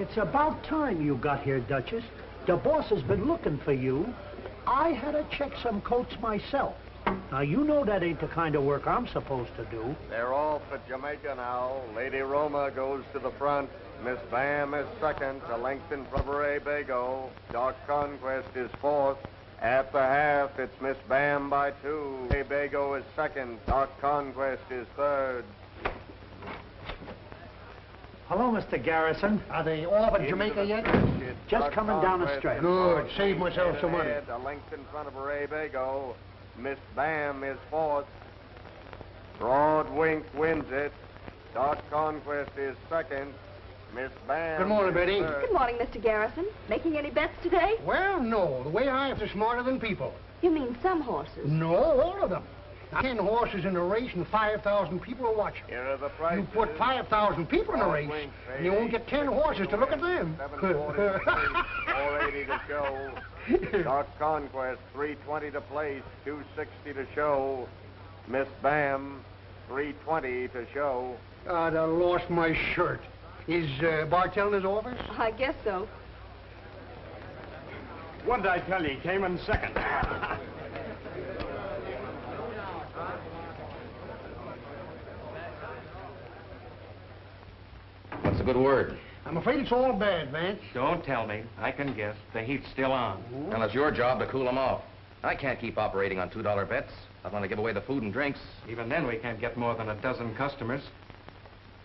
It's about time you got here, Duchess. The boss has been looking for you. I had to check some coats myself. Now, you know that ain't the kind of work I'm supposed to do. They're off at Jamaica now. Lady Roma goes to the front. Miss Bam is second, a length in front of Ray Bago. Dark Conquest is fourth. At the half, it's Miss Bam by 2. Ray Bago is second. Dark Conquest is third. Hello, Mr. Garrison. Are they off at Jamaica yet? Just coming down the straight. Good. Save myself some money. A length in front of Ray Bago. Miss Bam is fourth. Broad Wink wins it. Dark Conquest is second. Miss Bam. Good morning, Betty. Good morning, Mr. Garrison. Making any bets today? Well, no. The way I have to smarter than people. You mean some horses? No, all of them. 10 horses in a race and 5,000 people are watching. Here are the prices. You put 5,000 people in a race, and you won't get 10 horses to look at them. 480 to show. Dark Conquest, 320 to place, 260 to show. Miss Bam, 320 to show. I lost my shirt. Is Bartell in his office? I guess so. What did I tell you? He came in second. What's a good word? I'm afraid it's all bad, Vance. Don't tell me. I can guess. The heat's still on. Well, it's your job to cool them off. I can't keep operating on $2 bets. I want to give away the food and drinks. Even then, we can't get more than a dozen customers.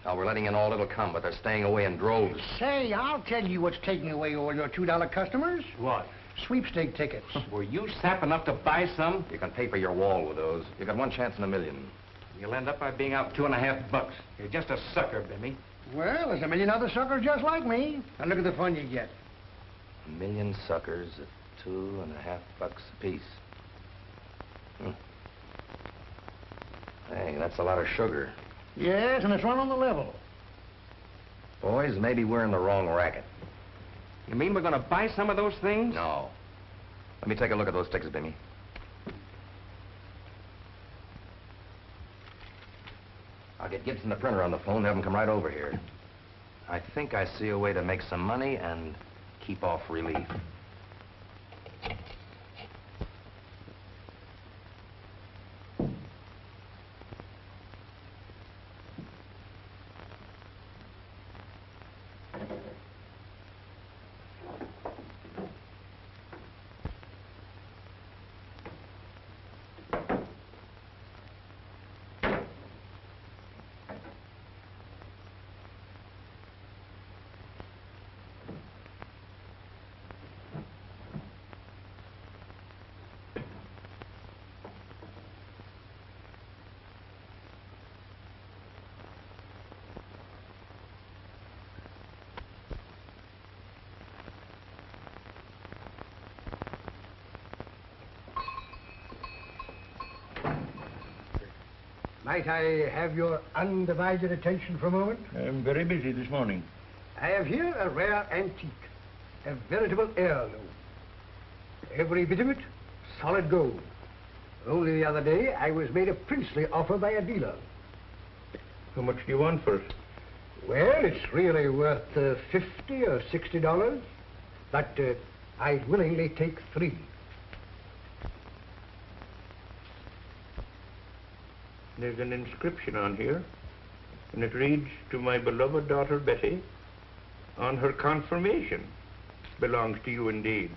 Now, we're letting in all that'll come, but they're staying away in droves. Say, I'll tell you what's taking away all your $2 customers. What? Sweepstake tickets. Were you sap enough to buy some? You can pay for your wall with those. You got one chance in a million. You'll end up by being out $2.50. You're just a sucker, Bimmy. Well, there's a million other suckers just like me. And look at the fun you get. A million suckers at $2.50 apiece. Hey, that's a lot of sugar. Yes, and it's run on the level. Boys, maybe we're in the wrong racket. You mean we're going to buy some of those things? No. Let me take a look at those tickets, Bimmy. I'll get Gibson the printer on the phone and have him come right over here. I think I see a way to make some money and keep off relief. Might I have your undivided attention for a moment? I'm very busy this morning. I have here a rare antique, a veritable heirloom. Every bit of it, solid gold. Only the other day, I was made a princely offer by a dealer. How much do you want for it? Well, it's really worth $50 or $60, but I'd willingly take 3. There's an inscription on here, and it reads, "To my beloved daughter Betty, on her confirmation. Belongs to you indeed.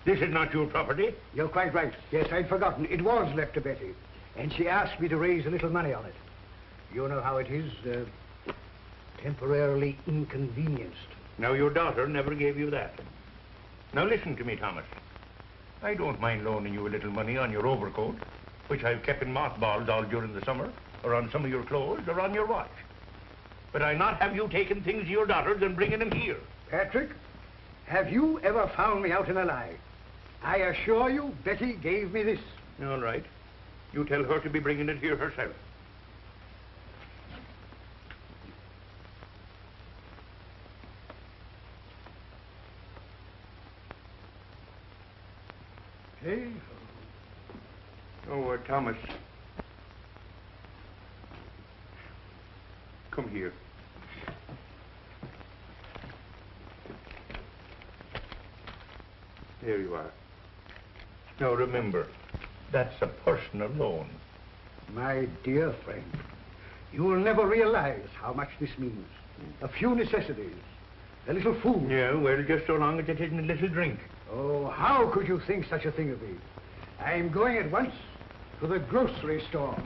This is not your property." You're quite right. Yes, I'd forgotten. It was left to Betty, and she asked me to raise a little money on it. You know how it is, temporarily inconvenienced. Now, your daughter never gave you that. Now, listen to me, Thomas. I don't mind loaning you a little money on your overcoat, which I've kept in mothballs all during the summer, or on some of your clothes, or on your watch. But I'll not have you taking things of your daughter's and bringing them here. Patrick, have you ever found me out in a lie? I assure you, Betty gave me this. All right. You tell her to be bringing it here herself. Hey. Oh, Thomas. Come here. Here you are. Now remember, that's a personal loan. My dear friend, you will never realize how much this means. A few necessities, a little food. Yeah, well, just so long as it isn't a little drink. Oh, how could you think such a thing of me? I'm going at once to the grocery store.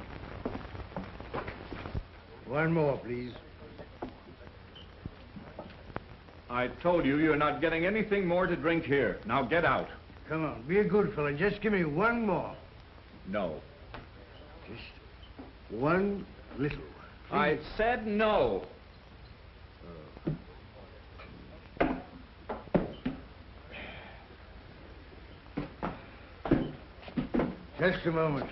One more, please. I told you you're not getting anything more to drink here. Now get out. Come on, be a good fellow. Just give me one more. No. Just one little. I said no. Just a moment.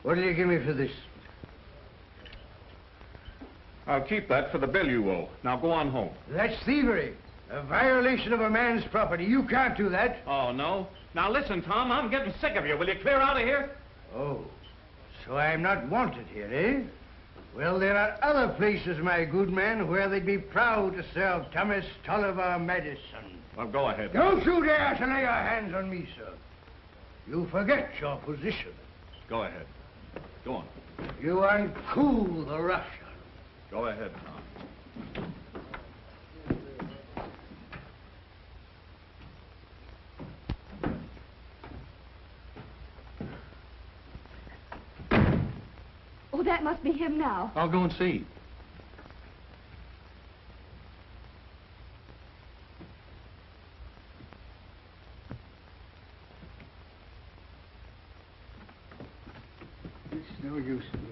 What will you give me for this? I'll keep that for the bill you owe. Now go on home. That's thievery. A violation of a man's property. You can't do that. Oh, no? Now listen, Tom, I'm getting sick of you. Will you clear out of here? Oh, so I'm not wanted here, eh? Well, there are other places, my good man, where they'd be proud to serve Thomas Tolliver medicine. Well, go ahead. Don't you dare to lay your hands on me, sir. You forget your position. Go ahead. Go on. You uncool the Russian. Go ahead, Tom. Oh, that must be him now. I'll go and see. It's no use to me.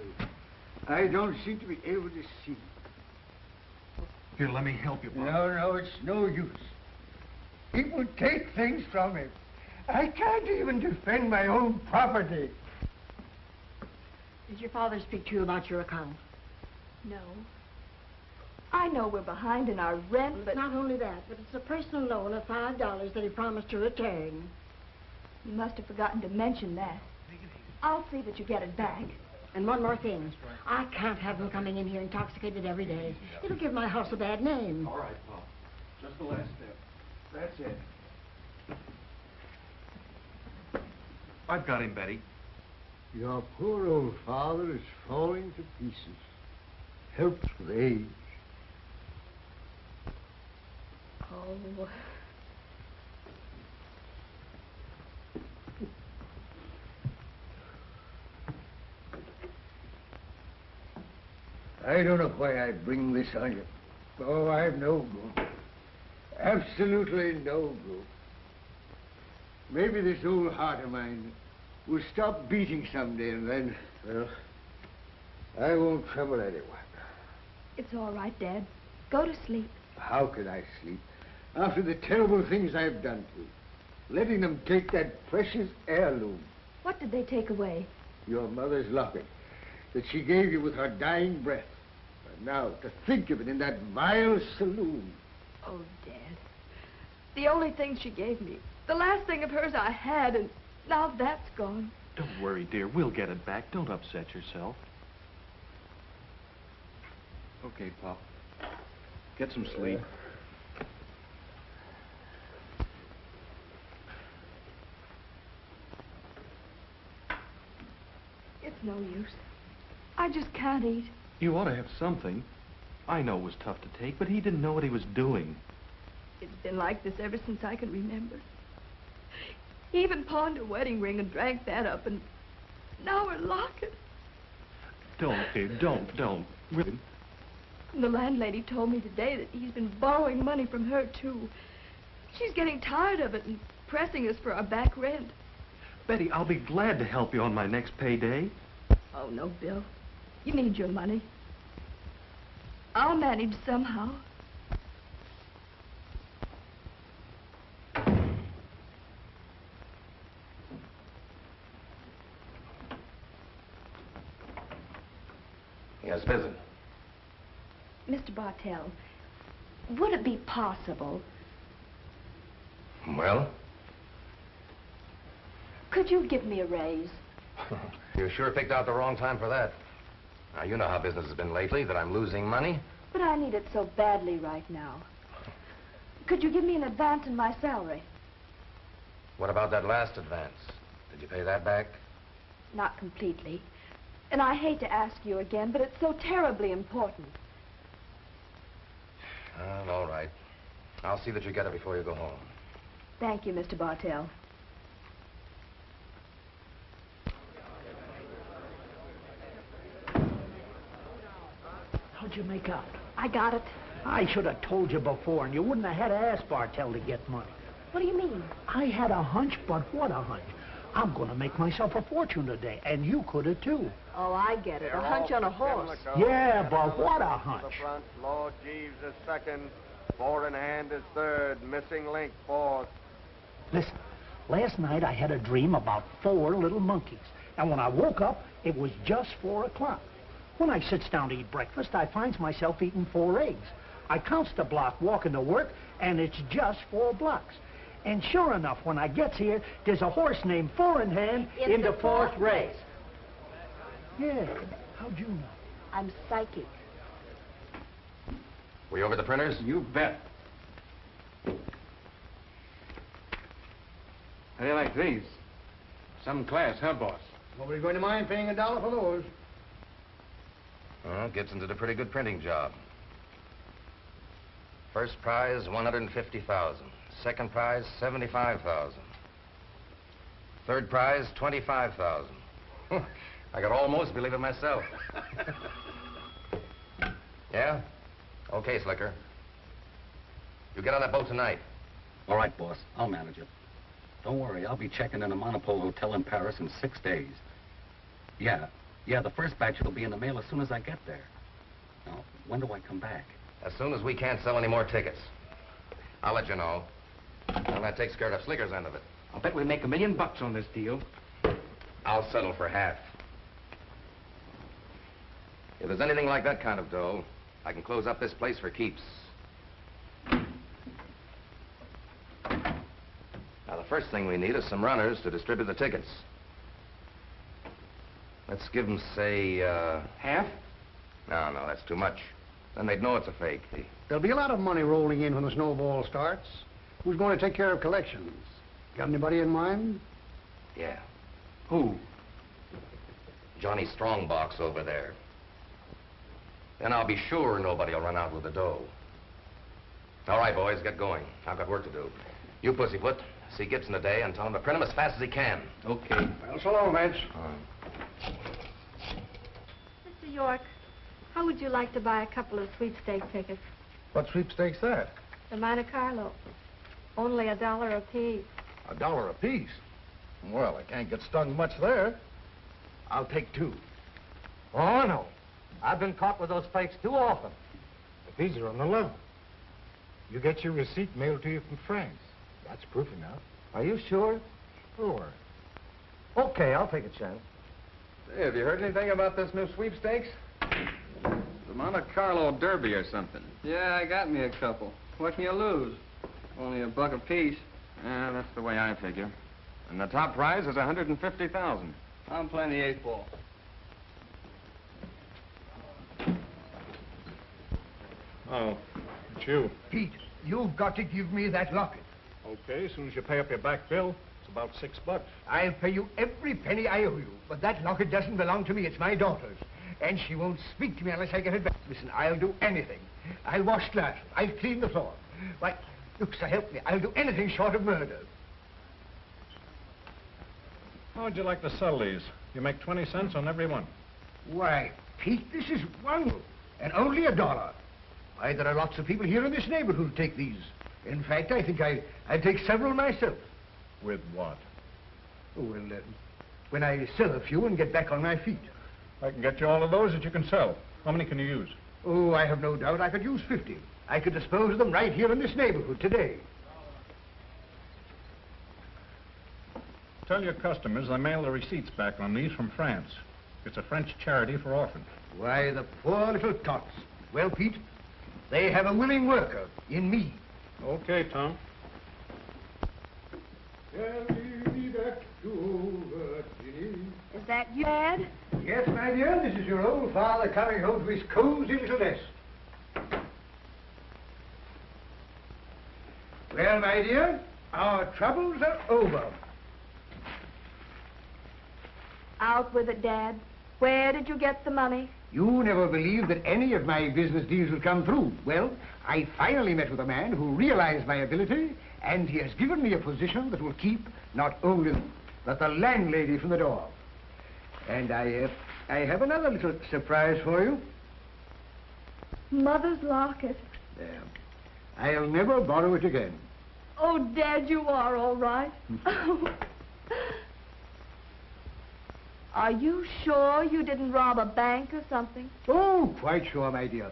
I don't seem to be able to see. Here, let me help you, Bob. No, it's no use. People take things from me. I can't even defend my own property. Did your father speak to you about your account? No. I know we're behind in our rent, but... Not only that, but it's a personal loan of $5 that he promised to return. You must have forgotten to mention that. I'll see that you get it back. And one more thing. I can't have him coming in here intoxicated every day. It'll give my house a bad name. All right, Bob. Just the last step. That's it. I've got him, Betty. Your poor old father is falling to pieces. Helps with age. Oh. I don't know why I bring this on you. Oh, I'm no good. Absolutely no good. Maybe this old heart of mine will stop beating someday, and then, well, I won't trouble anyone. It's all right, Dad. Go to sleep. How can I sleep after the terrible things I've done to you? Letting them take that precious heirloom. What did they take away? Your mother's locket that she gave you with her dying breath. And now, to think of it in that vile saloon. Oh, Dad. The only thing she gave me. The last thing of hers I had, and now that's gone. Don't worry, dear. We'll get it back. Don't upset yourself. Okay, Pop. Get some sleep. It's no use. I just can't eat. You ought to have something. I know it was tough to take, but he didn't know what he was doing. It's been like this ever since I can remember. He even pawned a wedding ring and drank that up, and now we're locket. Don't, dear. Don't. Really? And the landlady told me today that he's been borrowing money from her, too. She's getting tired of it and pressing us for our back rent. Betty, I'll be glad to help you on my next payday. Oh, no, Bill. You need your money. I'll manage somehow. Yes, visit. Mr. Bartell, would it be possible... Well? Could you give me a raise? You sure picked out the wrong time for that. Now, you know how business has been lately, that I'm losing money. But I need it so badly right now. Could you give me an advance in my salary? What about that last advance? Did you pay that back? Not completely. And I hate to ask you again, but it's so terribly important. Well, all right. I'll see that you get it before you go home. Thank you, Mr. Bartell. How'd you make out? I got it. I should have told you before, and you wouldn't have had to ask Bartell to get money. What do you mean? I had a hunch, but what a hunch. I'm going to make myself a fortune today, and you could have too. Oh, I get it. A hunch on a horse. Yeah, but what a hunch. To the front, Lord Jeeves is second. Four in hand is third. Missing link fourth. Listen, last night I had a dream about 4 little monkeys. And when I woke up, it was just 4 o'clock. When I sits down to eat breakfast, I finds myself eating 4 eggs. I counts the block walking to work, and it's just 4 blocks. And sure enough, when I gets here, there's a horse named Four in Hand in the 4th race. Yeah, how'd you know? I'm psychic. Were you over the printers? You bet. How do you like these? Some class, huh, boss? Nobody's going to mind paying $1 for those. Well, Gibson did a pretty good printing job. First prize, $150,000. Second prize, $75,000. Third prize, $25,000. I could almost believe it myself. Yeah? Okay, Slicker. You get on that boat tonight. All right, boss. I'll manage it. Don't worry, I'll be checking in a Monopole hotel in Paris in 6 days. Yeah, the first batch will be in the mail as soon as I get there. Now, when do I come back? As soon as we can't sell any more tickets. I'll let you know. And that takes care of Slicker's end of it. I'll bet we make $1 million on this deal. I'll settle for half. If there's anything like that kind of dough, I can close up this place for keeps. Now, the first thing we need is some runners to distribute the tickets. Let's give them, say, Half? No, that's too much. Then they'd know it's a fake. There'll be a lot of money rolling in when the snowball starts. Who's going to take care of collections? Got anybody in mind? Yeah. Who? Johnny Strongbox over there. Then I'll be sure nobody will run out with the dough. All right, boys, get going. I've got work to do. You, Pussyfoot, see Gibson today and tell him to print them as fast as he can. Okay. Well, so long, Vance. Mr. York, how would you like to buy a couple of sweepstake tickets? What sweepstakes that? The Monte Carlo. Only $1 apiece. $1 apiece? Well, I can't get stung much there. I'll take 2. Oh, no. I've been caught with those fakes too often. But these are on the level. You get your receipt mailed to you from France. That's proof enough. Are you sure? Sure. Okay, I'll take a chance. Hey, have you heard anything about this new sweepstakes? The Monte Carlo Derby or something. Yeah, I got me a couple. What can you lose? Only $1 apiece. Yeah, that's the way I figure. And the top prize is $150,000. I'm playing the 8th ball. Oh, it's you. Pete, you've got to give me that locket. Okay, as soon as you pay up your back bill, it's about $6. I'll pay you every penny I owe you, but that locket doesn't belong to me. It's my daughter's. And she won't speak to me unless I get it back. Listen, I'll do anything. I'll wash glasses. I'll clean the floor. Why, look, so help me. I'll do anything short of murder. How would you like to sell these? You make 20 cents on every one. Why, Pete, this is wonderful. And only $1. Why, there are lots of people here in this neighborhood who take these. In fact, I think I'll take several myself. With what? Oh, well, when I sell a few and get back on my feet. I can get you all of those that you can sell. How many can you use? Oh, I have no doubt I could use 50. I could dispose of them right here in this neighborhood today. Tell your customers I mail the receipts back on these from France. It's a French charity for orphans. Why, the poor little tots. Well, Pete, they have a willing worker in me. Okay, Tom. Is that you, Dad? Yes, my dear, this is your old father coming home to his cozy little nest. Well, my dear, Our troubles are over. Out with it, Dad. Where did you get the money? You never believed that any of my business deals would come through. Well, I finally met with a man who realized my ability, and he has given me a position that will keep not only but the landlady from the door. And I have another little surprise for you. Mother's locket. There. I'll never borrow it again. Oh, Dad, you are all right. Are you sure you didn't rob a bank or something? Oh, quite sure, my dear.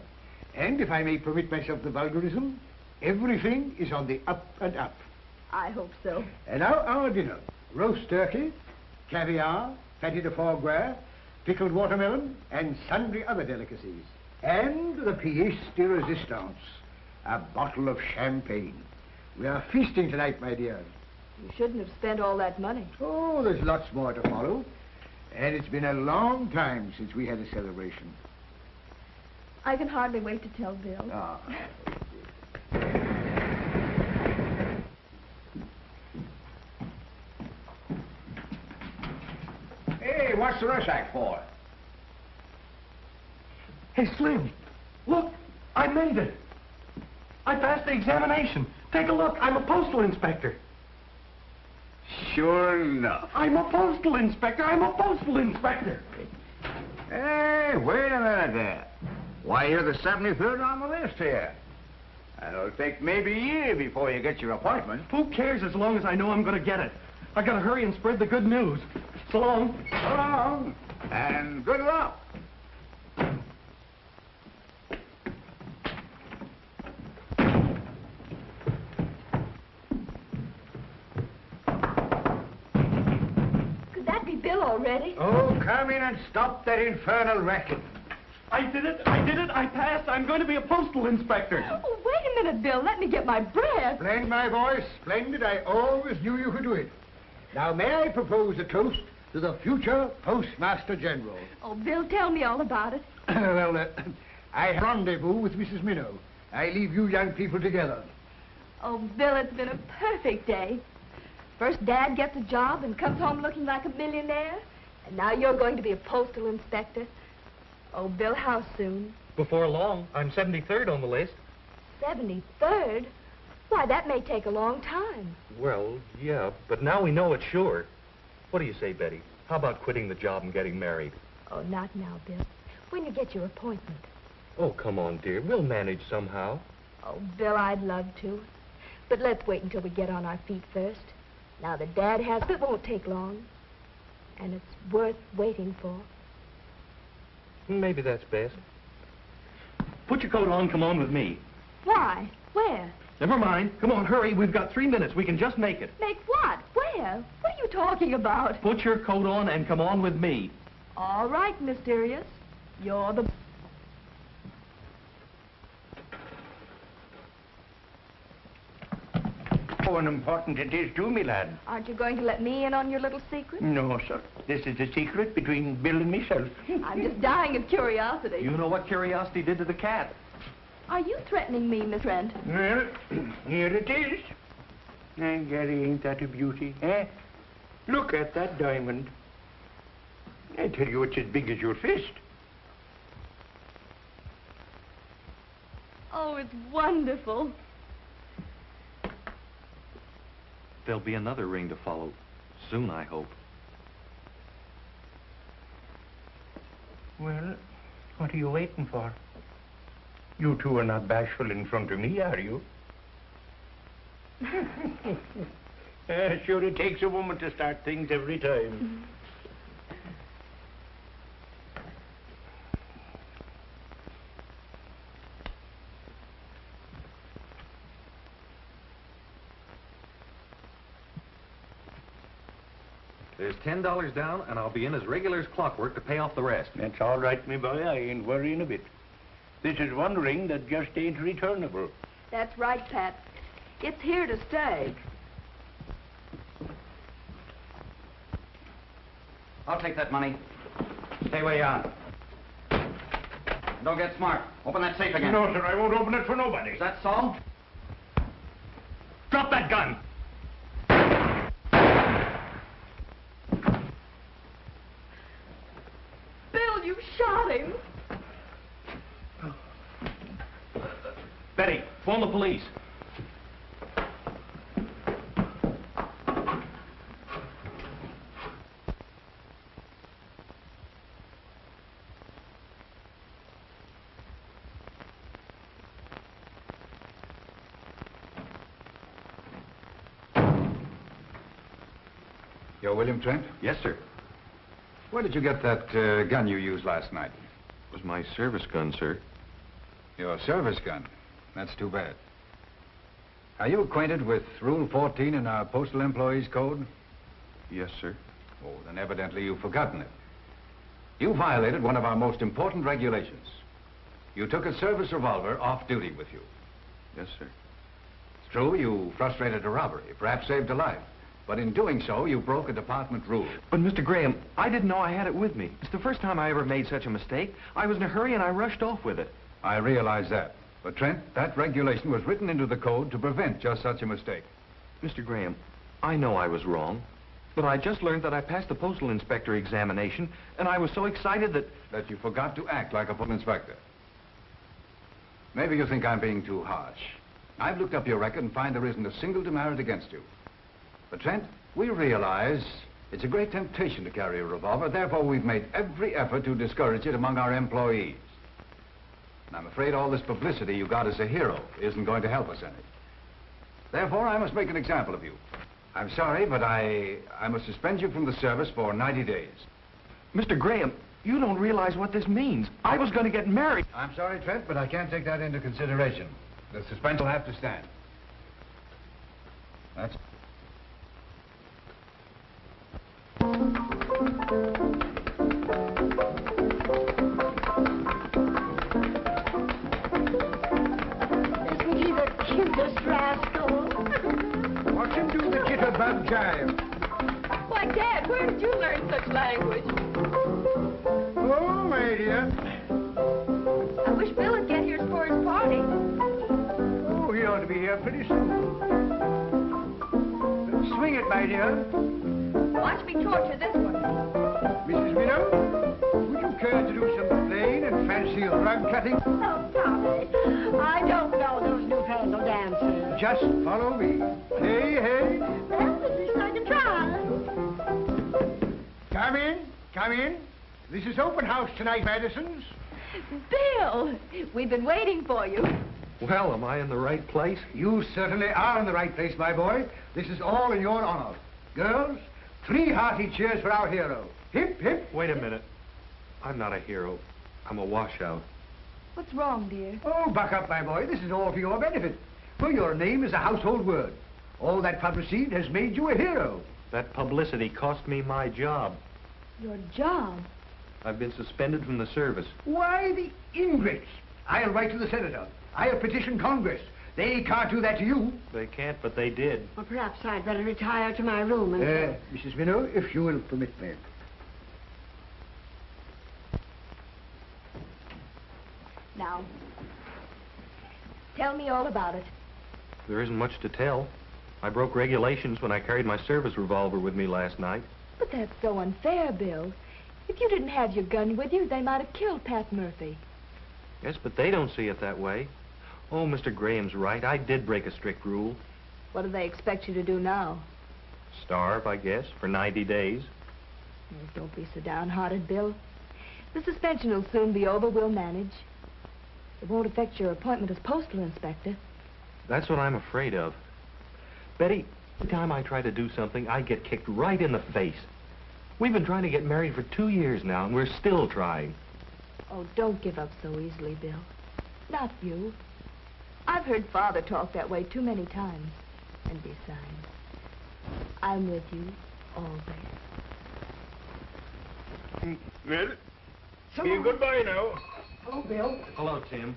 And if I may permit myself the vulgarism, everything is on the up and up. I hope so. And now our dinner. Roast turkey, caviar, patty de foie gras, pickled watermelon, and sundry other delicacies. And the pièce de résistance, a bottle of champagne. We are feasting tonight, my dear. You shouldn't have spent all that money. Oh, there's lots more to follow. And it's been a long time since we had a celebration. I can hardly wait to tell Bill. Ah. Hey, what's the rush act for? Hey, Slim, look, I made it. I passed the examination. Take a look, I'm a postal inspector. Sure enough. I'm a postal inspector. I'm a postal inspector. Hey, wait a minute there. Why, you're the 73rd on the list here. And it'll take maybe a year before you get your appointment. Who cares as long as I know I'm going to get it? I got to hurry and spread the good news. So long. So long. And good luck. Bill already? Oh, come in and stop that infernal racket. I did it. I passed. I'm going to be a postal inspector. Oh, wait a minute, Bill. Let me get my breath. Splendid, my boy. Splendid. I always knew you could do it. Now, may I propose a toast to the future Postmaster General? Oh, Bill, tell me all about it. Well, I have rendezvous with Mrs. Minnow. I leave you young people together. Oh, Bill, it's been a perfect day. First, Dad gets a job and comes home looking like a millionaire. And now you're going to be a postal inspector. Oh, Bill, how soon? Before long. I'm 73rd on the list. 73rd? Why, that may take a long time. Well, yeah, but now we know it's sure. What do you say, Betty? How about quitting the job and getting married? Oh, not now, Bill. When you get your appointment. Oh, come on, dear. We'll manage somehow. Oh, Bill, I'd love to. But let's wait until we get on our feet first. Now that Dad has, it won't take long. And it's worth waiting for. Maybe that's best. Put your coat on, come on with me. Why? Where? Never mind. Come on, hurry. We've got 3 minutes. We can just make it. Make what? Where? What are you talking about? Put your coat on and come on with me. All right, Mysterious. You're the... How unimportant it is to me, lad. Aren't you going to let me in on your little secret? No, sir. This is a secret between Bill and myself. I'm just dying of curiosity. You know what curiosity did to the cat. Are you threatening me, Miss Trent? Well, here it is. And Gary, ain't that a beauty, eh? Look at that diamond. I tell you, it's as big as your fist. Oh, it's wonderful. There'll be another ring to follow. Soon, I hope. Well, what are you waiting for? You two are not bashful in front of me, are you? Sure, it takes a woman to start things every time. There's $10 down, and I'll be in as regular as clockwork to pay off the rest. That's all right, me boy. I ain't worrying a bit. This is one ring that just ain't returnable. That's right, Pat. It's here to stay. I'll take that money. Stay where you are. Don't get smart. Open that safe again. No, sir, I won't open it for nobody. Is that so? Drop that gun! him. Betty, phone the police. You're William Trent? Yes, sir. Where did you get that gun you used last night? It was my service gun, sir. Your service gun? That's too bad. Are you acquainted with Rule 14 in our Postal Employees Code? Yes, sir. Oh, then evidently you've forgotten it. You violated one of our most important regulations. You took a service revolver off duty with you. Yes, sir. It's true, you frustrated a robbery, perhaps saved a life. But in doing so, you broke a department rule. But, Mr. Graham, I didn't know I had it with me. It's the first time I ever made such a mistake. I was in a hurry and I rushed off with it. I realize that. But, Trent, that regulation was written into the code to prevent just such a mistake. Mr. Graham, I know I was wrong. But I just learned that I passed the postal inspector examination, and I was so excited that you forgot to act like a postal inspector. Maybe you think I'm being too harsh. I've looked up your record and find there isn't a single demerit against you. But, Trent, we realize it's a great temptation to carry a revolver. Therefore, we've made every effort to discourage it among our employees. And I'm afraid all this publicity you got as a hero isn't going to help us any. Therefore, I must make an example of you. I'm sorry, but I must suspend you from the service for 90 days. Mr. Graham, you don't realize what this means. I was going to get married. I'm sorry, Trent, but I can't take that into consideration. The suspense will have to stand. That's... Isn't he the cutest rascal? Watch him do the jitterbug jive. Why, Dad, where did you learn such language? Oh, my dear. I wish Bill would get here for his party. Oh, he ought to be here pretty soon. Swing it, my dear. Watch me torture this one. Mrs. Widow, would you care to do some plain and fancy rug cutting? Oh, Tommy, I don't know those newfangled dances. Just follow me. Hey, hey. Well, at least I can try. Come in, come in. This is open house tonight, Madison's. Bill, we've been waiting for you. Well, am I in the right place? You certainly are in the right place, my boy. This is all in your honor. Girls, 3 hearty cheers for our hero. Hip, hip. Wait a minute. I'm not a hero. I'm a washout. What's wrong, dear? Oh, buck up, my boy. This is all for your benefit. For your name is a household word. All that publicity has made you a hero. That publicity cost me my job. Your job? I've been suspended from the service. Why, the ingrates. I'll write to the senator. I'll petition Congress. They can't do that to you. They can't, but they did. Well, perhaps I'd better retire to my room and... Mrs. Minnow, if you will permit me. Now, tell me all about it. There isn't much to tell. I broke regulations when I carried my service revolver with me last night. But that's so unfair, Bill. If you didn't have your gun with you, they might have killed Pat Murphy. Yes, but they don't see it that way. Oh, Mr. Graham's right. I did break a strict rule. What do they expect you to do now? Starve, I guess, for 90 days. Oh, don't be so downhearted, Bill. The suspension will soon be over. We'll manage. It won't affect your appointment as postal inspector. That's what I'm afraid of. Betty, every time I try to do something, I get kicked right in the face. We've been trying to get married for 2 years now, and we're still trying. Oh, don't give up so easily, Bill. Not you. I've heard Father talk that way too many times. And besides, I'm with you always. Well, say goodbye now. Hello, Bill. Hello, Tim.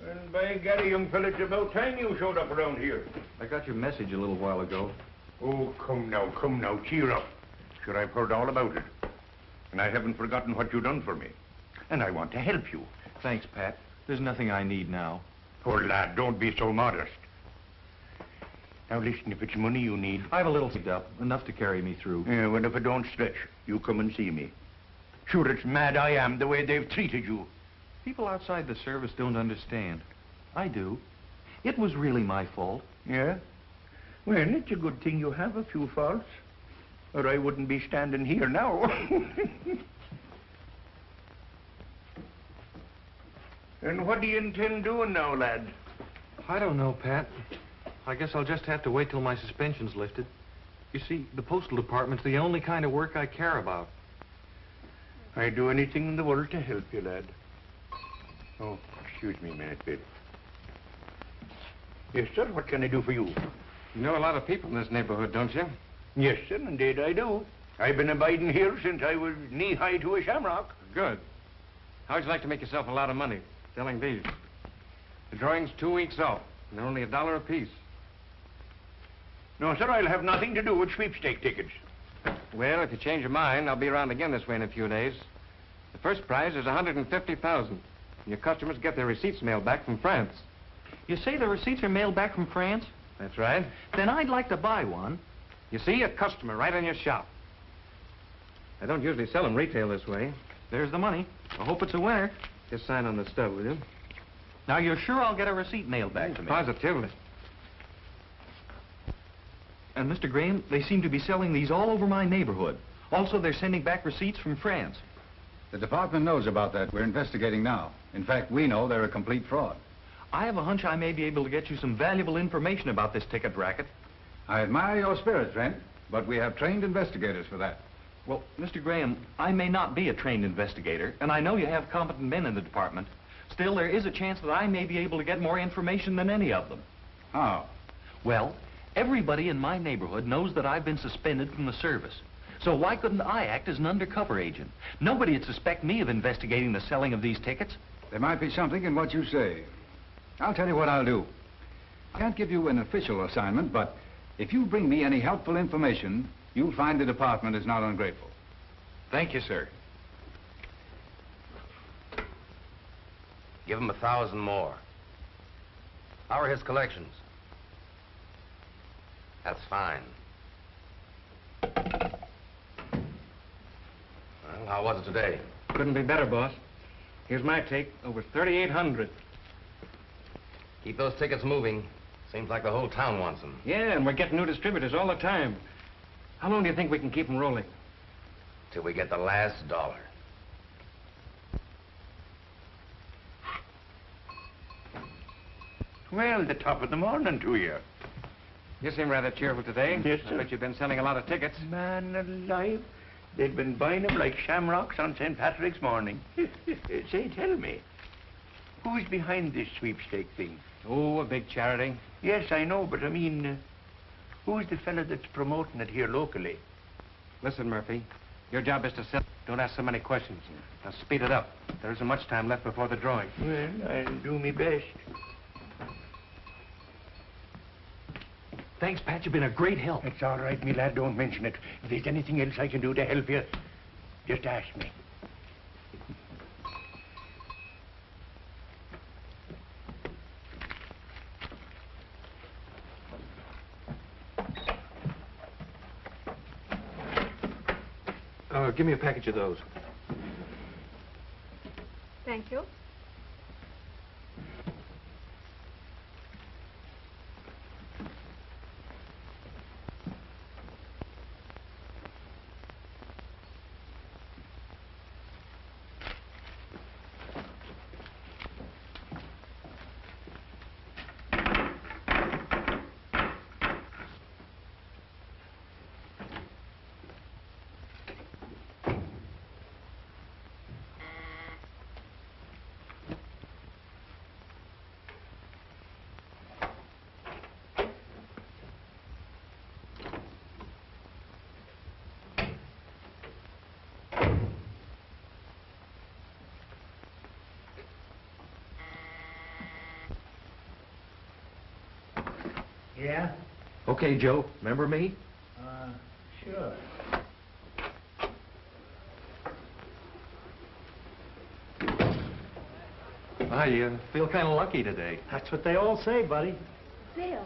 And by Gary, young fella, it's about time you showed up around here. I got your message a little while ago. Oh, come now, cheer up. Sure, I've heard all about it. And I haven't forgotten what you done for me. And I want to help you. Thanks, Pat. There's nothing I need now. Oh, lad, don't be so modest. Now, listen, if it's money you need... I have a little saved up, enough to carry me through. Yeah, well, if I don't stretch, you come and see me. Sure, it's mad I am the way they've treated you. People outside the service don't understand. I do. It was really my fault. Yeah? Well, it's a good thing you have a few faults, or I wouldn't be standing here now. And what do you intend doing now, lad? I don't know, Pat. I guess I'll just have to wait till my suspension's lifted. You see, the postal department's the only kind of work I care about. I'd do anything in the world to help you, lad. Oh, excuse me a minute, babe. Yes, sir, what can I do for you? You know a lot of people in this neighborhood, don't you? Yes, sir, indeed I do. I've been abiding here since I was knee-high to a shamrock. Good. How'd you like to make yourself a lot of money selling these? The drawing's 2 weeks off, and they're only $1 apiece. No, sir, I'll have nothing to do with sweepstake tickets. Well, if you change your mind, I'll be around again this way in a few days. The first prize is $150,000. And your customers get their receipts mailed back from France. You say the receipts are mailed back from France? That's right. Then I'd like to buy one. You see, a customer right in your shop. I don't usually sell them retail this way. There's the money. I hope it's a winner. Just sign on the stub, will you? Now, you're sure I'll get a receipt mailed back to me? Positively. And, Mr. Graham, they seem to be selling these all over my neighborhood. Also, they're sending back receipts from France. The department knows about that. We're investigating now. In fact, we know they're a complete fraud. I have a hunch I may be able to get you some valuable information about this ticket racket. I admire your spirit, Trent, but we have trained investigators for that. Well, Mr. Graham, I may not be a trained investigator, and I know you have competent men in the department. Still, there is a chance that I may be able to get more information than any of them. How? Well, everybody in my neighborhood knows that I've been suspended from the service. So why couldn't I act as an undercover agent? Nobody would suspect me of investigating the selling of these tickets. There might be something in what you say. I'll tell you what I'll do. I can't give you an official assignment, but if you bring me any helpful information, you'll find the department is not ungrateful. Thank you, sir. Give him 1,000 more. How are his collections? That's fine. Well, how was it today? Couldn't be better, boss. Here's my take, over 3,800. Keep those tickets moving. Seems like the whole town wants them. Yeah, and we're getting new distributors all the time. How long do you think we can keep them rolling? Till we get the last dollar. Well, the top of the morning to you. You seem rather cheerful today. Yes, I sir. bet you've been selling a lot of tickets. Man alive. They've been buying them like shamrocks on St. Patrick's morning. Say, tell me, who's behind this sweepstake thing? Oh, a big charity. Yes, I know, but I mean, who's the fella that's promoting it here locally? Listen, Murphy, your job is to sell. Don't ask so many questions. Now, speed it up. There isn't much time left before the drawing. Well, I'll do me best. Thanks, Pat. You've been a great help. It's all right, me lad. Don't mention it. If there's anything else I can do to help you, just ask me. Give me a package of those. Thank you. Yeah? Okay, Joe. Remember me? Sure. I feel kind of lucky today. That's what they all say, buddy. Bill,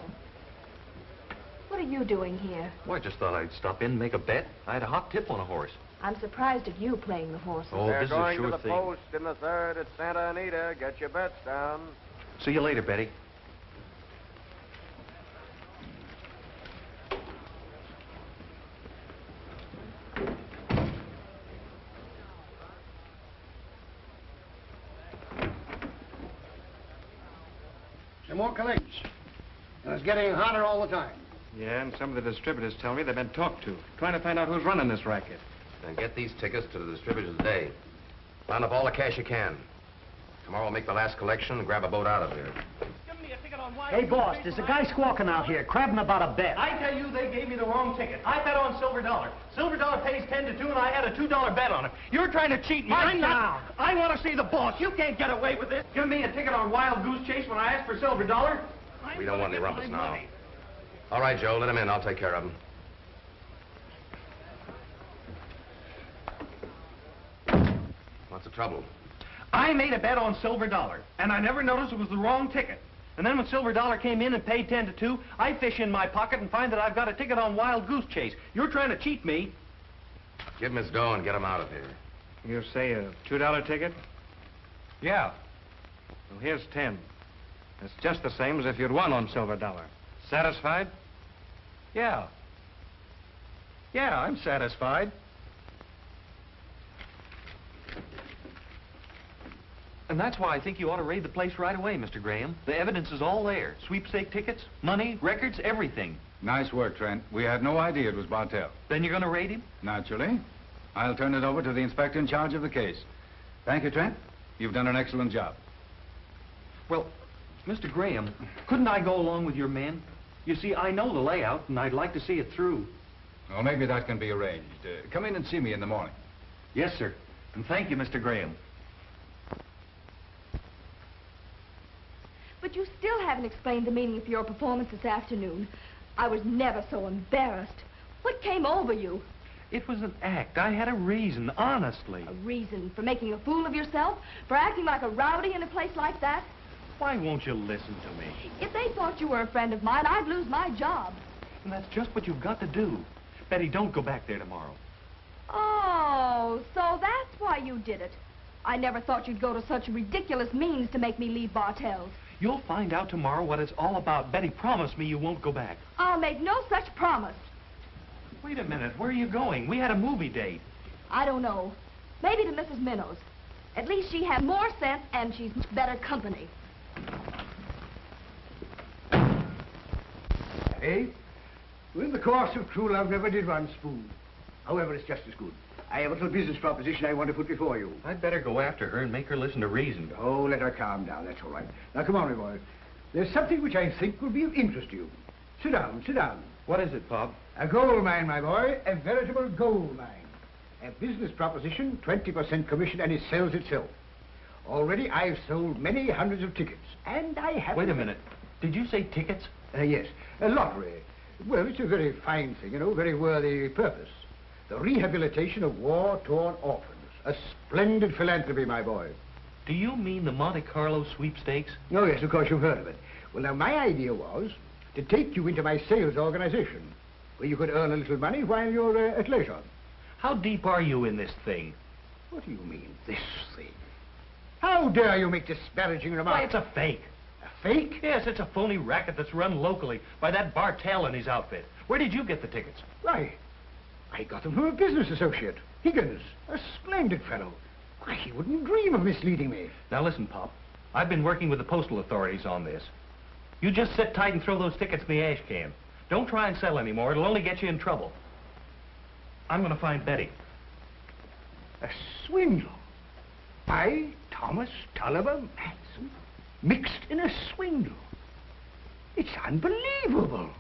what are you doing here? Well, I just thought I'd stop in and make a bet. I had a hot tip on a horse. I'm surprised at you playing the horses. Oh, They're this is a going sure to the thing. post in the third at Santa Anita. Get your bets down. See you later, Betty. Some more collections. And it's getting hotter all the time. Yeah, and some of the distributors tell me they've been talked to, trying to find out who's running this racket. Then get these tickets to the distributors today. Round up all the cash you can. Tomorrow we'll make the last collection and grab a boat out of here. Hey, boss, there's a guy squawking out here, crabbing about a bet. I tell you, they gave me the wrong ticket. I bet on Silver Dollar. Silver Dollar pays 10 to 2, and I had a $2 bet on it. You're trying to cheat me. I'm not. I want to see the boss. You can't get away with this. Give me a ticket on Wild Goose Chase when I asked for Silver Dollar. We don't want any rumpus now. All right, Joe, let him in. I'll take care of him. What's the trouble? I made a bet on Silver Dollar, and I never noticed it was the wrong ticket. And then when Silver Dollar came in and paid 10 to 2, I fish in my pocket and find that I've got a ticket on Wild Goose Chase. You're trying to cheat me. Give him his dough and get him out of here. You say a $2 ticket? Yeah. Well, here's 10. It's just the same as if you'd won on Silver Dollar. Satisfied? Yeah. Yeah, I'm satisfied. And that's why I think you ought to raid the place right away, Mr. Graham. The evidence is all there. Sweepstake tickets, money, records, everything. Nice work, Trent. We had no idea it was Bartell. Then you're going to raid him? Naturally. I'll turn it over to the inspector in charge of the case. Thank you, Trent. You've done an excellent job. Well, Mr. Graham, couldn't I go along with your men? You see, I know the layout, and I'd like to see it through. Well, maybe that can be arranged. Come in and see me in the morning. Yes, sir. And thank you, Mr. Graham. But you still haven't explained the meaning of your performance this afternoon. I was never so embarrassed. What came over you? It was an act. I had a reason, honestly. A reason for making a fool of yourself? For acting like a rowdy in a place like that? Why won't you listen to me? If they thought you were a friend of mine, I'd lose my job. And that's just what you've got to do. Betty, don't go back there tomorrow. Oh, so that's why you did it. I never thought you'd go to such ridiculous means to make me leave Bartell's. You'll find out tomorrow what it's all about. Betty, promise me you won't go back. I'll make no such promise. Wait a minute. Where are you going? We had a movie date. I don't know. Maybe to Mrs. Minnow's. At least she has more sense and she's much better company. Hey, well, in the course of true love never did run spoon. However, it's just as good. I have a little business proposition I want to put before you. I'd better go after her and make her listen to reason. Oh, let her calm down. That's all right. Now, come on, my boy. There's something which I think will be of interest to you. Sit down, sit down. What is it, Bob? A gold mine, my boy. A veritable gold mine. A business proposition, 20% commission, and it sells itself. Already, I've sold many hundreds of tickets, and I have... Wait a minute. Did you say tickets? Yes. A lottery. Well, it's a very fine thing, you know, very worthy purpose. The rehabilitation of war-torn orphans. A splendid philanthropy, my boy. Do you mean the Monte Carlo sweepstakes? Oh, yes, of course you've heard of it. Well, now, my idea was to take you into my sales organization, where you could earn a little money while you're at leisure. How deep are you in this thing? What do you mean, this thing? How dare you make disparaging remarks? Why, it's a fake. A fake? Yes, it's a phony racket that's run locally by that Bartell and his outfit. Where did you get the tickets? Why, I got them from a business associate, Higgins, a splendid fellow. Why, he wouldn't dream of misleading me. Now listen, Pop. I've been working with the postal authorities on this. You just sit tight and throw those tickets in the ash can. Don't try and sell anymore. It'll only get you in trouble. I'm going to find Betty. A swindle? I, Thomas Tulliver Matson, mixed in a swindle? It's unbelievable.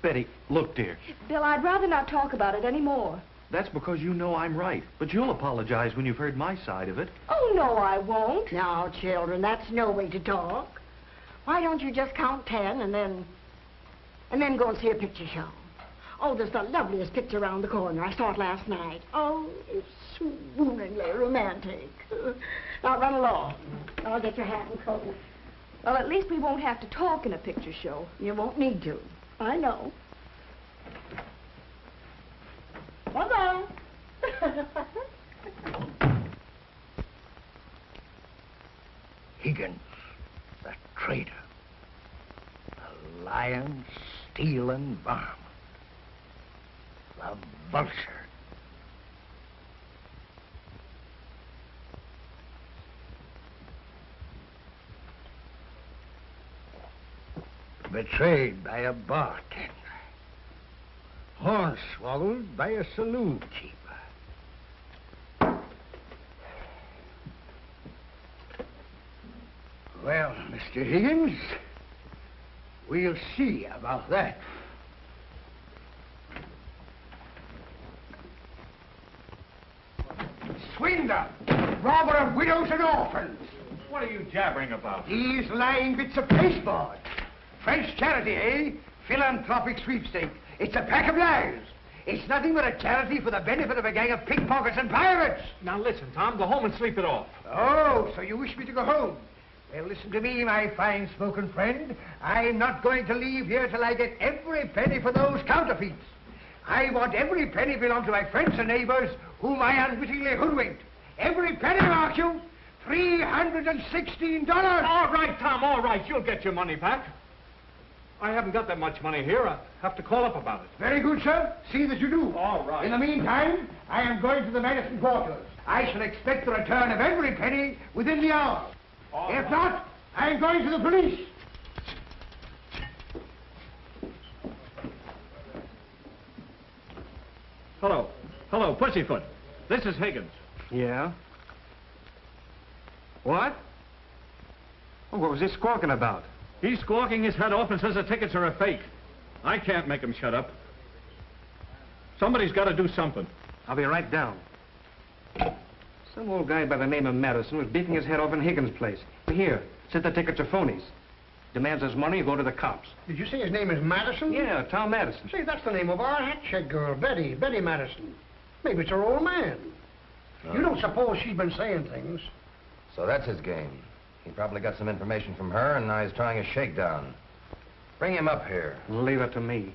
Betty, look, dear. Bill, I'd rather not talk about it anymore. That's because you know I'm right. But you'll apologize when you've heard my side of it. Oh, no, I won't. Now, children, that's no way to talk. Why don't you just count 10 and then go and see a picture show? Oh, there's the loveliest picture around the corner. I saw it last night. Oh, it's swooningly romantic. Now, run along. I'll get your hat and coat. Well, at least we won't have to talk in a picture show. You won't need to. I know. Bye-bye. Higgins, the traitor. The lying, stealing bomb. The vulture. Betrayed by a bartender. Hornswoggled by a saloon keeper. Well, Mr. Higgins, we'll see about that. Swindler! Robber of widows and orphans! What are you jabbering about? These lying bits of pasteboard. French charity, eh? Philanthropic sweepstake. It's a pack of lies. It's nothing but a charity for the benefit of a gang of pickpockets and pirates. Now listen, Tom, go home and sleep it off. Oh, so you wish me to go home? Well, listen to me, my fine-spoken friend. I'm not going to leave here till I get every penny for those counterfeits. I want every penny belong to my friends and neighbors whom I unwittingly hoodwinked. Every penny, mark you. $316. All right, Tom, all right. You'll get your money back. I haven't got that much money here. I'll have to call up about it. Very good, sir. See that you do. All right. In the meantime, I am going to the Madison quarters. I shall expect the return of every penny within the hour. If not, I am going to the police. Hello. Hello, Pussyfoot. This is Higgins. Yeah? What? Oh, what was he squawking about? He's squawking his head off and says the tickets are a fake. I can't make him shut up. Somebody's got to do something. I'll be right down. Some old guy by the name of Madison was beating his head off in Higgins' place. Here, said the tickets are phonies. Demands his money, you go to the cops. Did you say his name is Madison? Yeah, Tom Madison. Say, that's the name of our hat check girl, Betty Madison. Maybe it's her old man. You don't suppose she's been saying things? So that's his game. He probably got some information from her, and now he's trying a shakedown. Bring him up here. Leave it to me.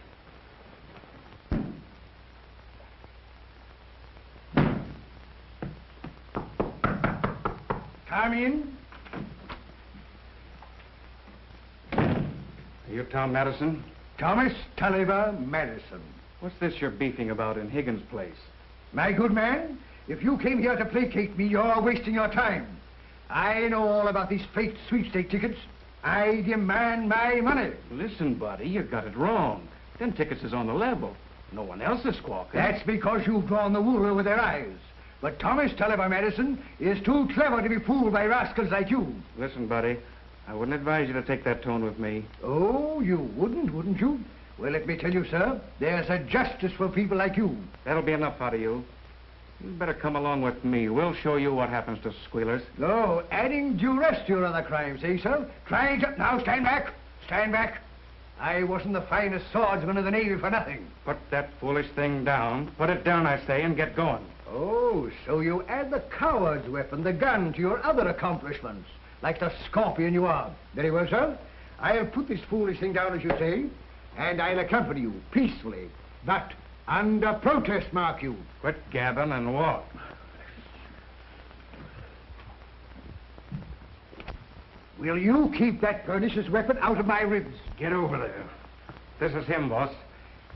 Come in. Are you Tom Madison? Thomas Tulliver Madison. What's this you're beefing about in Higgins' place? My good man, if you came here to placate me, you're wasting your time. I know all about these fake sweepstake tickets. I demand my money. Listen, buddy, you got it wrong. Them tickets is on the level. No one else is squawking. That's because you've drawn the wool over their eyes. But Thomas Tulliver Madison is too clever to be fooled by rascals like you. Listen, buddy, I wouldn't advise you to take that tone with me. Oh, you wouldn't you? Well, let me tell you, sir, there's a justice for people like you. That'll be enough out of you. You'd better come along with me. We'll show you what happens to squealers. Oh, adding duress to your other crimes, eh, sir? Trying to... Now, stand back. Stand back. I wasn't the finest swordsman in the Navy for nothing. Put that foolish thing down. Put it down, I say, and get going. Oh, so you add the coward's weapon, the gun, to your other accomplishments, like the scorpion you are. Very well, sir. I'll put this foolish thing down, as you say, and I'll accompany you peacefully, but under protest, mark you. Quit gabbing and walk. Will you keep that pernicious weapon out of my ribs? Get over there. This is him, boss.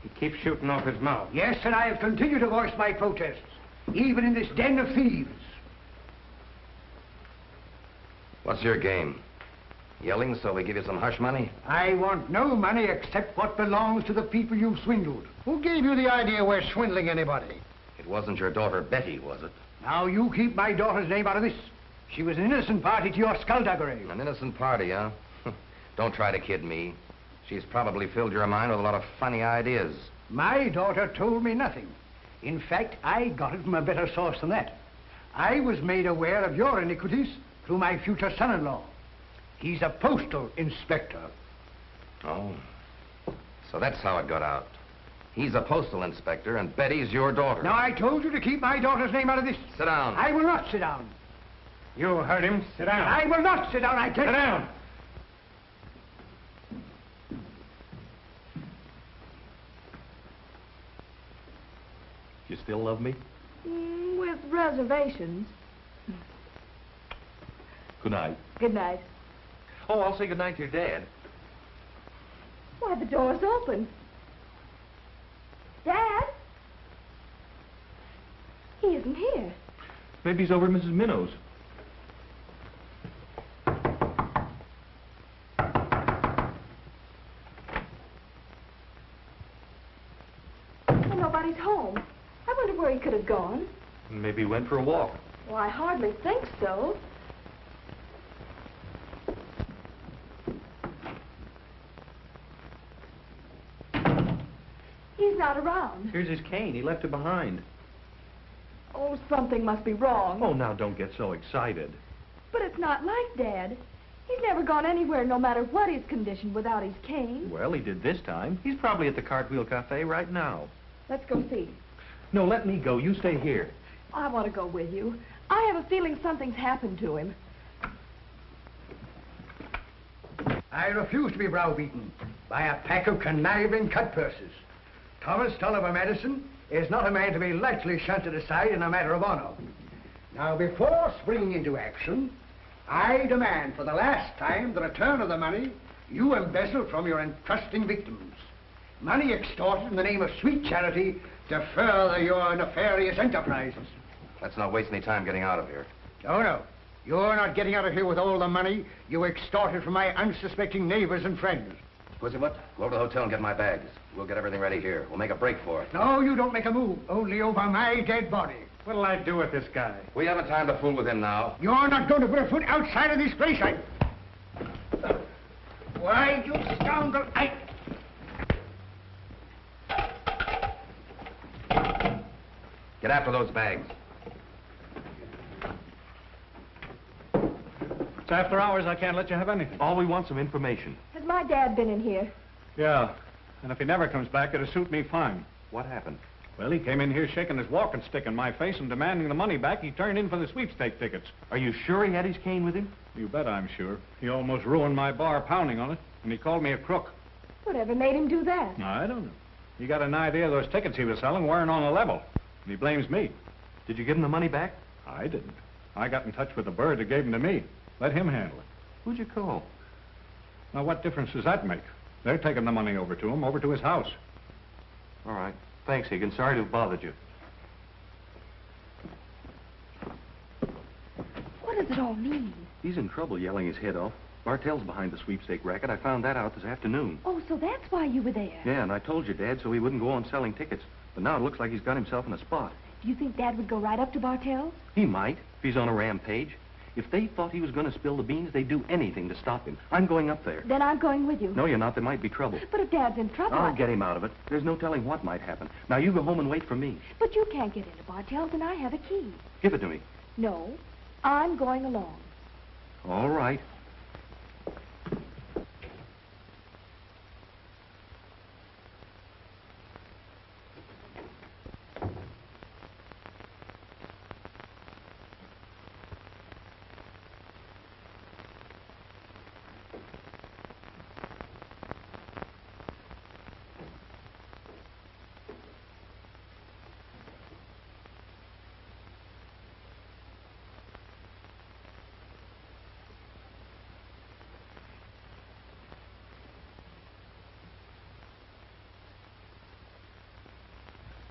He keeps shooting off his mouth. Yes, and I'll continue to voice my protests, even in this den of thieves. What's your game? Yelling so we give you some hush money? I want no money except what belongs to the people you've swindled. Who gave you the idea we're swindling anybody? It wasn't your daughter Betty, was it? Now you keep my daughter's name out of this. She was an innocent party to your skullduggery. An innocent party, huh? Don't try to kid me. She's probably filled your mind with a lot of funny ideas. My daughter told me nothing. In fact, I got it from a better source than that. I was made aware of your iniquities through my future son-in-law. He's a postal inspector. Oh. So that's how it got out. He's a postal inspector, and Betty's your daughter. Now, I told you to keep my daughter's name out of this. Sit down. I will not sit down. You heard him. Sit down. I will not sit down, I tell you. Sit down. You still love me? With reservations. Good night. Good night. Oh, I'll say good night to your dad. Why, the door's open. Dad? He isn't here. Maybe he's over at Mrs. Minnow's. Well, nobody's home. I wonder where he could have gone. Maybe he went for a walk. Well, I hardly think so. He's not around. Here's his cane. He left it behind. Oh, something must be wrong. Oh, now don't get so excited. But it's not like Dad. He's never gone anywhere, no matter what his condition, without his cane. Well, he did this time. He's probably at the Cartwheel Cafe right now. Let's go see. No, let me go. You stay here. I want to go with you. I have a feeling something's happened to him. I refuse to be browbeaten by a pack of conniving cut-purses. Thomas Tolliver Madison is not a man to be lightly shunted aside in a matter of honor. Now, before springing into action, I demand for the last time the return of the money you embezzled from your entrusting victims. Money extorted in the name of sweet charity to further your nefarious enterprises. Let's not waste any time getting out of here. Oh, no. You're not getting out of here with all the money you extorted from my unsuspecting neighbors and friends. Pussyfoot, go over to the hotel and get my bags. We'll get everything ready here. We'll make a break for it. No, you don't make a move. Only over my dead body. What'll I do with this guy? We haven't time to fool with him now. You're not going to put a foot outside of this place, Why, you scoundrel, Get after those bags. It's after hours. I can't let you have anything. All we want's some information. Has my dad been in here? Yeah. And if he never comes back, it'll suit me fine. What happened? Well, he came in here shaking his walking stick in my face and demanding the money back he turned in for the sweepstake tickets. Are you sure he had his cane with him? You bet I'm sure. He almost ruined my bar pounding on it, and he called me a crook. Whatever made him do that? I don't know. He got an idea those tickets he was selling weren't on a level, and he blames me. Did you give him the money back? I didn't. I got in touch with the bird that gave him to me. Let him handle it. Who'd you call? Now, what difference does that make? They're taking the money over to him, over to his house. All right. Thanks, Higgins. Sorry to have bothered you. What does it all mean? He's in trouble yelling his head off. Bartell's behind the sweepstake racket. I found that out this afternoon. Oh, so that's why you were there. Yeah, and I told your dad so he wouldn't go on selling tickets. But now it looks like he's got himself in a spot. Do you think Dad would go right up to Bartell's? He might, if he's on a rampage. If they thought he was going to spill the beans, they'd do anything to stop him. I'm going up there. Then I'm going with you. No, you're not. There might be trouble. But if Dad's in trouble... I'll get him out of it. There's no telling what might happen. Now, you go home and wait for me. But you can't get into Bartell's, and I have a key. Give it to me. No, I'm going along. All right.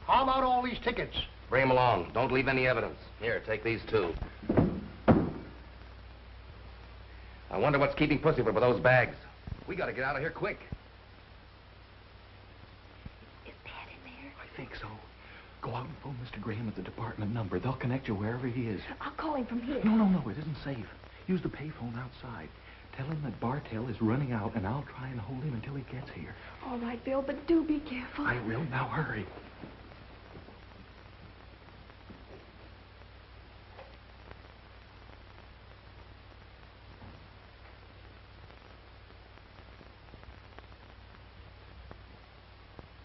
How about all these tickets? Bring them along. Don't leave any evidence. Here, take these too. I wonder what's keeping Pussyfoot with those bags. We gotta get out of here quick. Is Dad in there? I think so. Go out and phone Mr. Graham at the department number. They'll connect you wherever he is. I'll call him from here. No, it isn't safe. Use the payphone outside. Tell him that Bartell is running out, and I'll try and hold him until he gets here. All right, Bill, but do be careful. I will. Now hurry.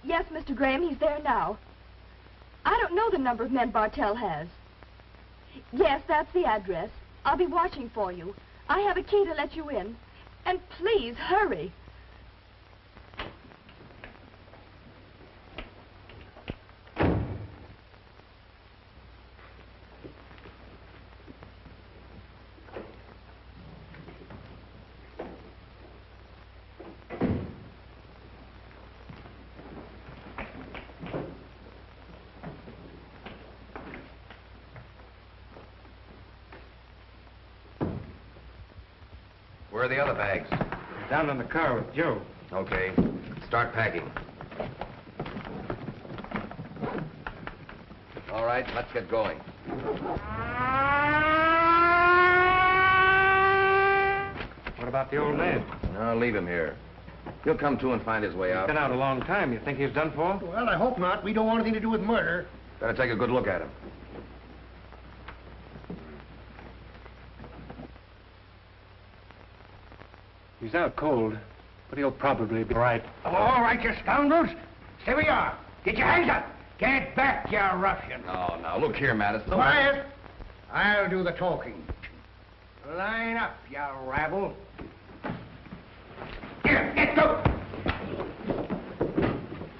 Yes, Mr. Graham, he's there now. I don't know the number of men Bartell has. Yes, that's the address. I'll be watching for you. I have a key to let you in. And please, hurry. Where are the other bags? Down in the car with Joe. Okay. Start packing. All right, let's get going. What about the old man? No, leave him here. He'll come to and find his way out. He's been out a long time. You think he's done for? Well, I hope not. We don't want anything to do with murder. Better take a good look at him. He's out cold, but he'll probably be right. All right, you scoundrels. Stay where you are. Get your hands up. Get back, you ruffian. Oh, now, look here, Madison. Quiet. I'll do the talking. Line up, you rabble. Here, get go.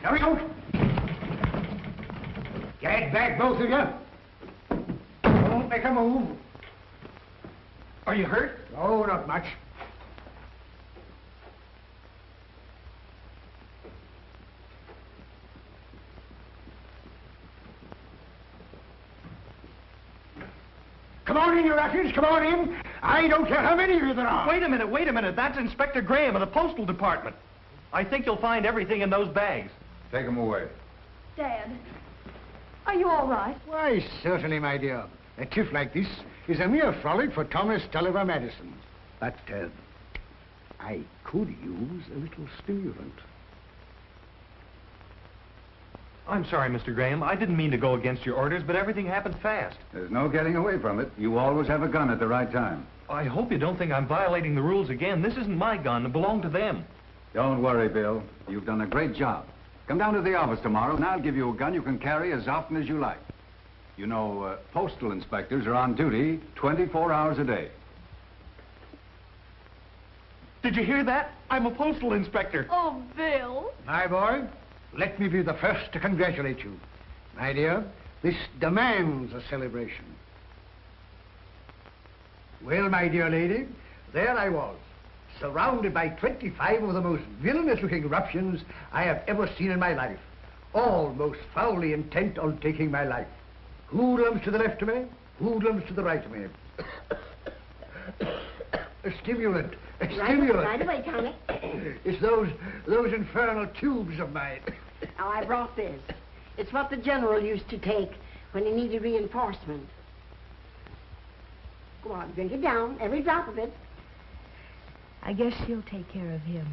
Hurry out. Get back, both of you. Don't make a move. Are you hurt? No, not much. Come on in, you ruffians, come on in. I don't care how many of you there are. Wait a minute. That's Inspector Graham of the Postal Department. I think you'll find everything in those bags. Take them away. Dad, are you all right? Why, certainly, my dear. A trip like this is a mere frolic for Thomas Tulliver Madison. But, I could use a little stimulant. I'm sorry, Mr. Graham. I didn't mean to go against your orders, but everything happened fast. There's no getting away from it. You always have a gun at the right time. I hope you don't think I'm violating the rules again. This isn't my gun. It belonged to them. Don't worry, Bill. You've done a great job. Come down to the office tomorrow, and I'll give you a gun you can carry as often as you like. You know, postal inspectors are on duty 24 hours a day. Did you hear that? I'm a postal inspector. Oh, Bill. My boy, let me be the first to congratulate you. My dear, this demands a celebration. Well, my dear lady, there I was, surrounded by 25 of the most villainous-looking ruffians I have ever seen in my life, all most foully intent on taking my life. Hoodlums to the left of me, hoodlums to the right of me. A stimulant, a stimulant. Right away, Tommy. It's those infernal tubes of mine. Now, I brought this. It's what the general used to take when he needed reinforcement. Go on, drink it down, every drop of it. I guess she'll take care of him.